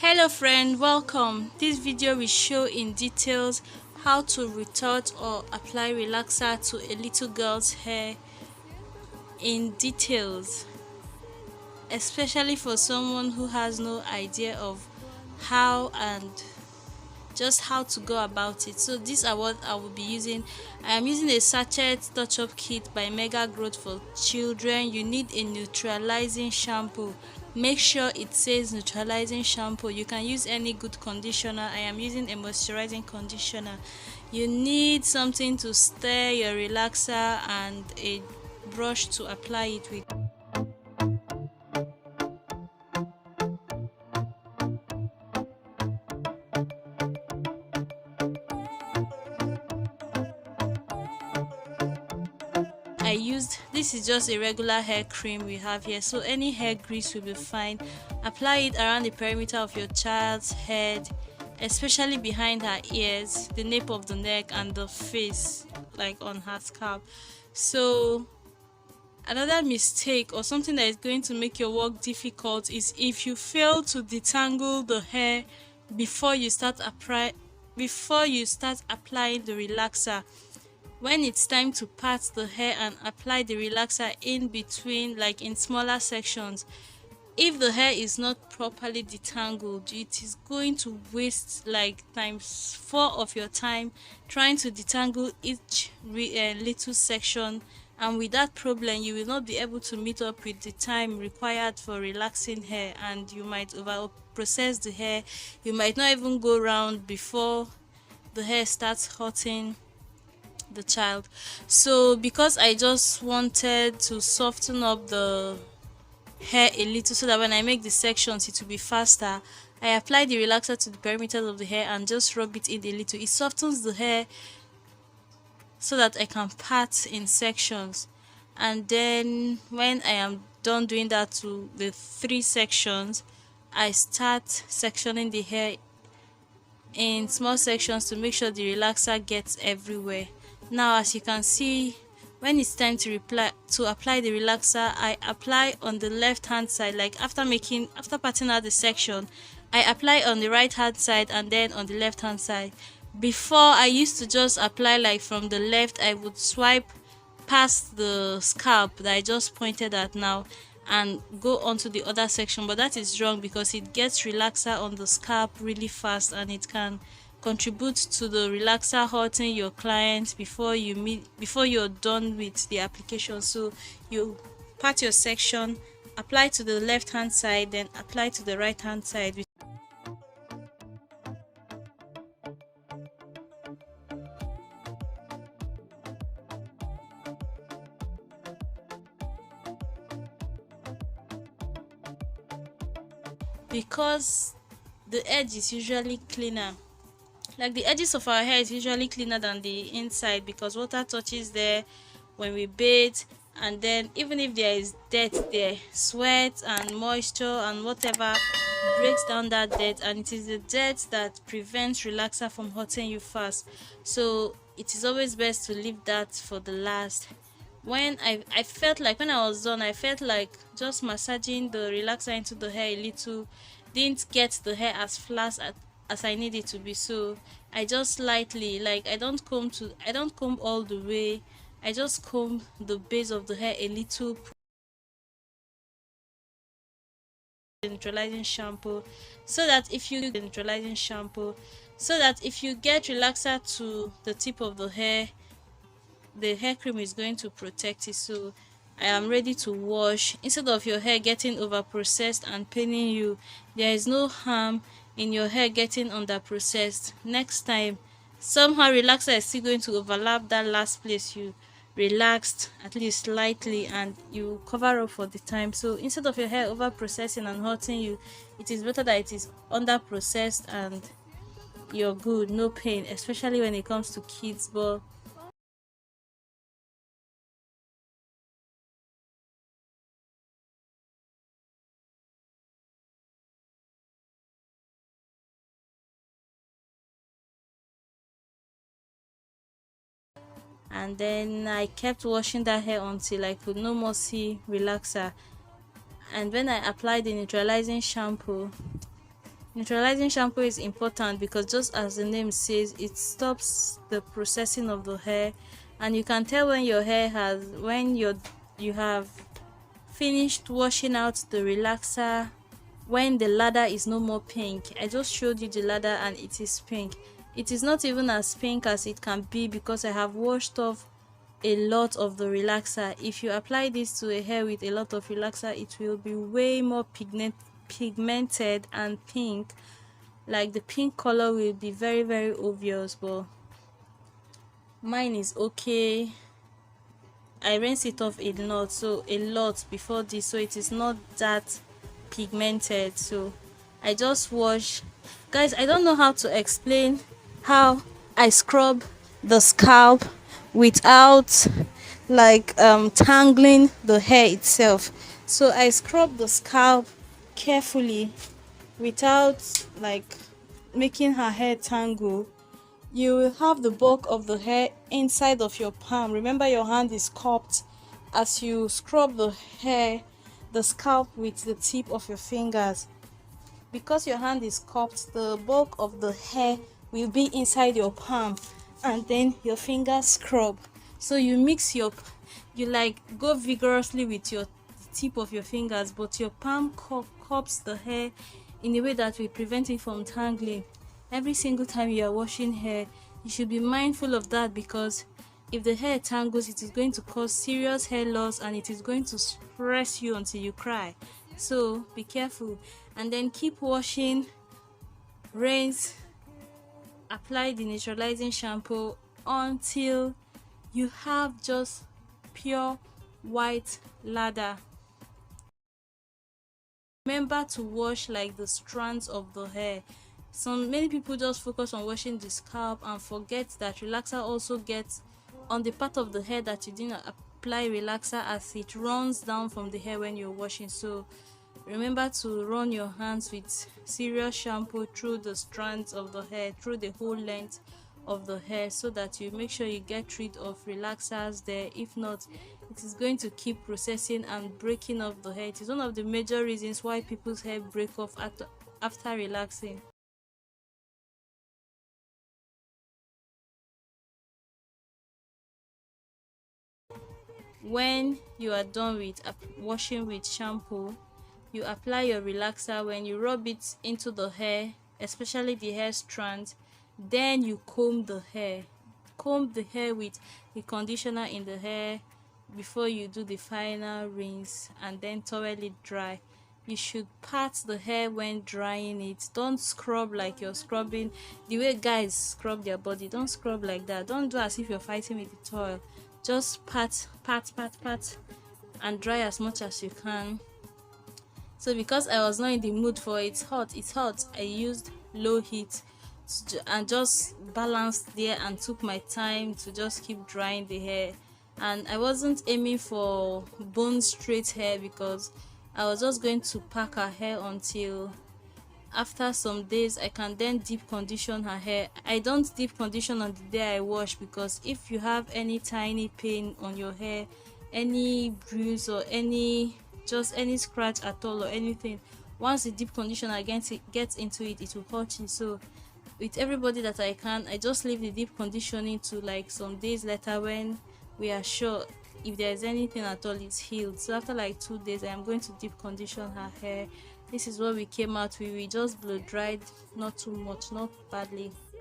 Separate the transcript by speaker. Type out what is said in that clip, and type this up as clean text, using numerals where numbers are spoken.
Speaker 1: Hello friend, welcome. This video will show in details how to retouch or apply relaxer to a little girl's hair in details, especially for someone who has no idea of how and just how to go about it. So these are what I will be using. I am using a sachet touch up kit by Mega Growth for children. You need a neutralizing shampoo. Make sure it says neutralizing shampoo. You can use any good conditioner. I am using a moisturizing conditioner. You need something to stir your relaxer and a brush to apply it with. I used, this is just a regular hair cream we have here, so any hair grease will be fine. Apply it around the perimeter of your child's head, especially behind her ears, the nape of the neck, and the face, like on her scalp. So another mistake or something that is going to make your work difficult is if you fail to detangle the hair before you start applying the relaxer. When it's time to part the hair and apply the relaxer in between, like in smaller sections, if the hair is not properly detangled, it is going to waste like times 4 of your time trying to detangle each little section, and with that problem you will not be able to meet up with the time required for relaxing hair, and you might over process the hair. You might not even go round before the hair starts hurting the child. So because I just wanted to soften up the hair a little so that when I make the sections it will be faster, I apply the relaxer to the perimeters of the hair and just rub it in a little. It softens the hair so that I can part in sections, and then when I am done doing that to the 3 sections, I start sectioning the hair in small sections to make sure the relaxer gets everywhere. Now as you can see, when it's time to apply the relaxer, I apply on the left hand side. Like after parting out the section, I apply on the right hand side and then on the left hand side. Before, I used to just apply like from the left. I would swipe past the scalp that I just pointed at now and go on to the other section, but that is wrong because it gets relaxer on the scalp really fast and it can contribute to the relaxer hurting your client before you're done with the application. So you part your section, apply to the left hand side, then apply to the right hand side. Because the edge is usually cleaner, like the edges of our hair is usually cleaner than the inside because water touches there when we bathe, and then even if there is dirt there, sweat and moisture and whatever breaks down that dirt, and it is the dirt that prevents relaxer from hurting you fast. So it is always best to leave that for the last. When I felt like when I was done, I felt like just massaging the relaxer into the hair a little didn't get the hair as flat as I need it to be. So I just lightly, like I don't comb all the way. I just comb the base of the hair a little. Neutralizing shampoo so that if you get relaxer to the tip of the hair cream is going to protect it. So I am ready to wash. Instead of your hair getting over processed and paining you, there is no harm in your hair getting under processed. Next time, somehow relaxer is still going to overlap that last place you relaxed at least slightly, and you cover up for the time. So instead of your hair over processing and hurting you, it is better that it is under processed and you're good, no pain, especially when it comes to kids. But and then I kept washing that hair until I could no more see relaxer. And when I applied the neutralizing shampoo, Neutralizing shampoo is important because just as the name says, it stops the processing of the hair, and you can tell when your hair has when you have finished washing out the relaxer, when the ladder is no more pink. I just showed you the ladder and it is pink. It is not even as pink as it can be because I have washed off a lot of the relaxer. If you apply this to a hair with a lot of relaxer, it will be way more pigmented and pink. Like the pink color will be very very obvious, but mine is okay. I rinse it off a lot before this, so it is not that pigmented. So I just wash. Guys, I don't know how to explain how I scrub the scalp without tangling the hair itself. So I scrub the scalp carefully without like making her hair tangle. You will have the bulk of the hair inside of your palm. Remember, your hand is cupped as you scrub the scalp with the tip of your fingers. Because your hand is cupped, the bulk of the hair will be inside your palm, and then your fingers scrub. So you like go vigorously with your tip of your fingers, but your palm cups the hair in a way that will prevent it from tangling. Every single time you are washing hair, you should be mindful of that, because if the hair tangles, it is going to cause serious hair loss and it is going to stress you until you cry. So be careful, and then keep washing, rinse, apply the neutralizing shampoo until you have just pure white lather. Remember to wash like the strands of the hair. Many people just focus on washing the scalp and forget that relaxer also gets on the part of the hair that you didn't apply relaxer, as it runs down from the hair when you're washing. So remember to run your hands with serious shampoo through the strands of the hair, through the whole length of the hair, so that you make sure you get rid of relaxers there. If not, it is going to keep processing and breaking off the hair. It is one of the major reasons why people's hair break off after relaxing. When you are done with washing with shampoo, you apply your relaxer. When you rub it into the hair, especially the hair strands, then you comb the hair with the conditioner in the hair before you do the final rinse, and then thoroughly dry. You should pat the hair when drying it. Don't scrub like you're scrubbing the way guys scrub their body. Don't scrub like that. Don't do as if you're fighting with the towel. Just pat and dry as much as you can. So because I was not in the mood for it's hot, I used low heat and just balanced there and took my time to just keep drying the hair. And I wasn't aiming for bone straight hair, because I was just going to pack her hair until after some days I can then deep condition her hair. I don't deep condition on the day I wash, because if you have any tiny pain on your hair, any bruise or any scratch at all or anything, once the deep conditioner gets into it, it will hurt you. So with everybody that I just leave the deep conditioning to like some days later, when we are sure if there's anything at all it's healed. So after like 2 days, I am going to deep condition her hair. This is what we came out with. We just blow dried, not too much, not badly.